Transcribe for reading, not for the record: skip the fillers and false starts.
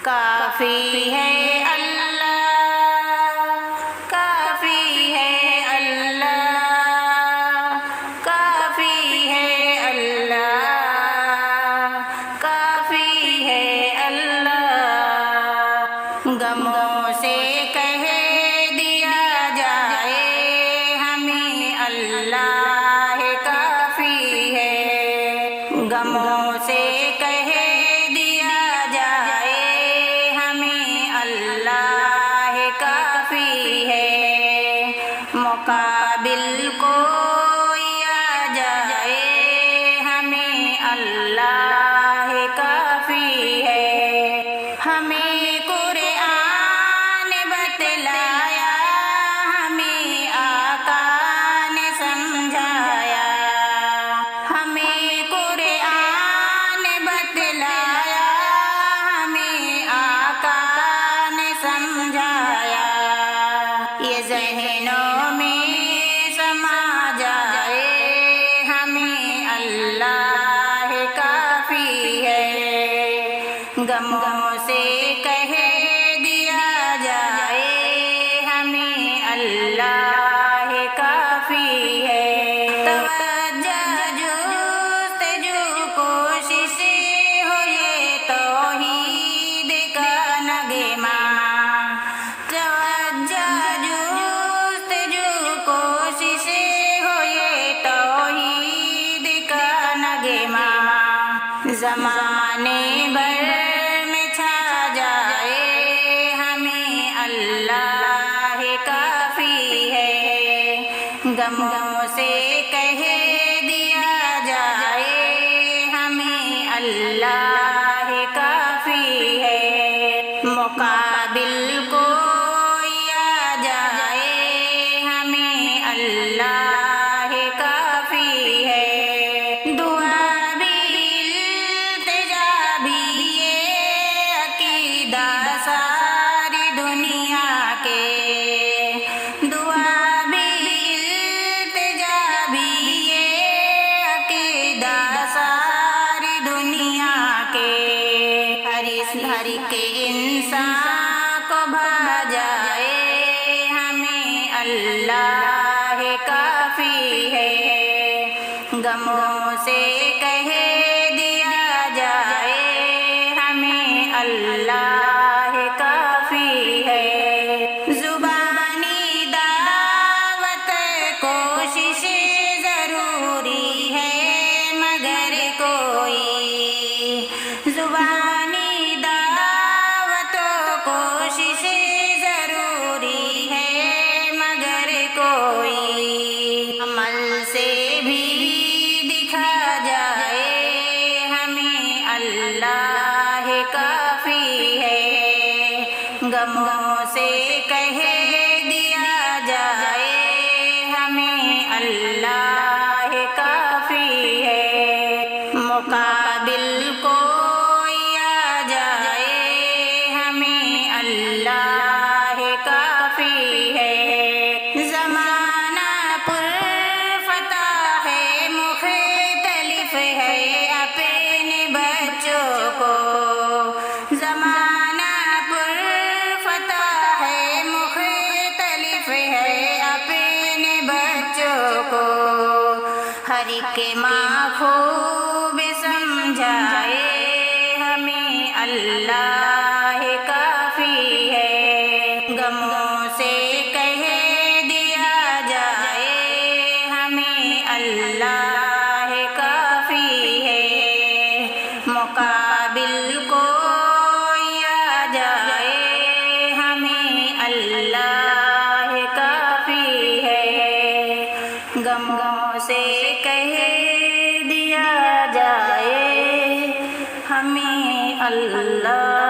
کافی ہے اللہ، کافی ہے اللہ، کافی ہے اللہ، کافی ہے اللہ۔ غموں سے کہہ دیا جائے ہمیں اللہ کافی ہے، غموں سے کہہ دیا جائے ہمیں اللہ کافی ہے، مقابل کوئی آ جائے ہمیں اللہ کافی ہے۔ ہمیں قرآن بتلایا، ہمیں آقا نے سمجھایا، ہمیں قرآن بتلایا، ہمیں آقا نے سمجھایا، یہ ذہنوں میں سما جائے ہمیں اللہ کافی ہے، غموں سے کہہ دیا جائے ہمیں اللہ کافی ہے۔ توجہ جستجو کوشش ہو یہ توحید کا نغمہ، توجہ جستجو کوشش ہو یہ توحید کا نغمہ، زمانے بھر میں چھا جائے ہمیں اللہ کافی ہے، غموں سے کہہ دیا جائے ہمیں اللہ کافی ہے، مقابل کوئی آ جائے ہمیں اللہ کافی ہے، دعا بھی التجا بھی یہ عقیدہ ساری دنیا کے، دعا بھی التجا بھی یہ عقیدہ ساری دنیا کے، ہر ایک انسان کو بھا جائے ہمیں اللہ کافی ہے، غموں سے کہہ دیا جائے ہمیں اللہ کافی ہے، زبانی دعوت کوشش ضروری ہے مگر کوئی، زبانی دعوت کوشش ضروری ہے مگر کوئی، عمل سے بھی دکھا جائے ہمیں اللہ کافی ہے، غموں سے کہہ دیا جائے ہمیں اللہ کافی ہے، مقابل کوئی آ جائے ہمیں اللہ کافی ہے، زمانہ پرفتح ہے مختلف ہے اپنے بچوں کو، زمانہ پرفتح ہے مختلف ہے اپنے بچوں کو، ہر ایک ماں خوب سمجھائے ہمیں اللہ کافی ہے، غموں سے کہہ دیا جائے ہمیں اللہ کافی ہے، مقابل کوئی آ جائے ہمیں اللہ کافی ہے، غموں سے کہہ دیا جائے ہمیں اللہ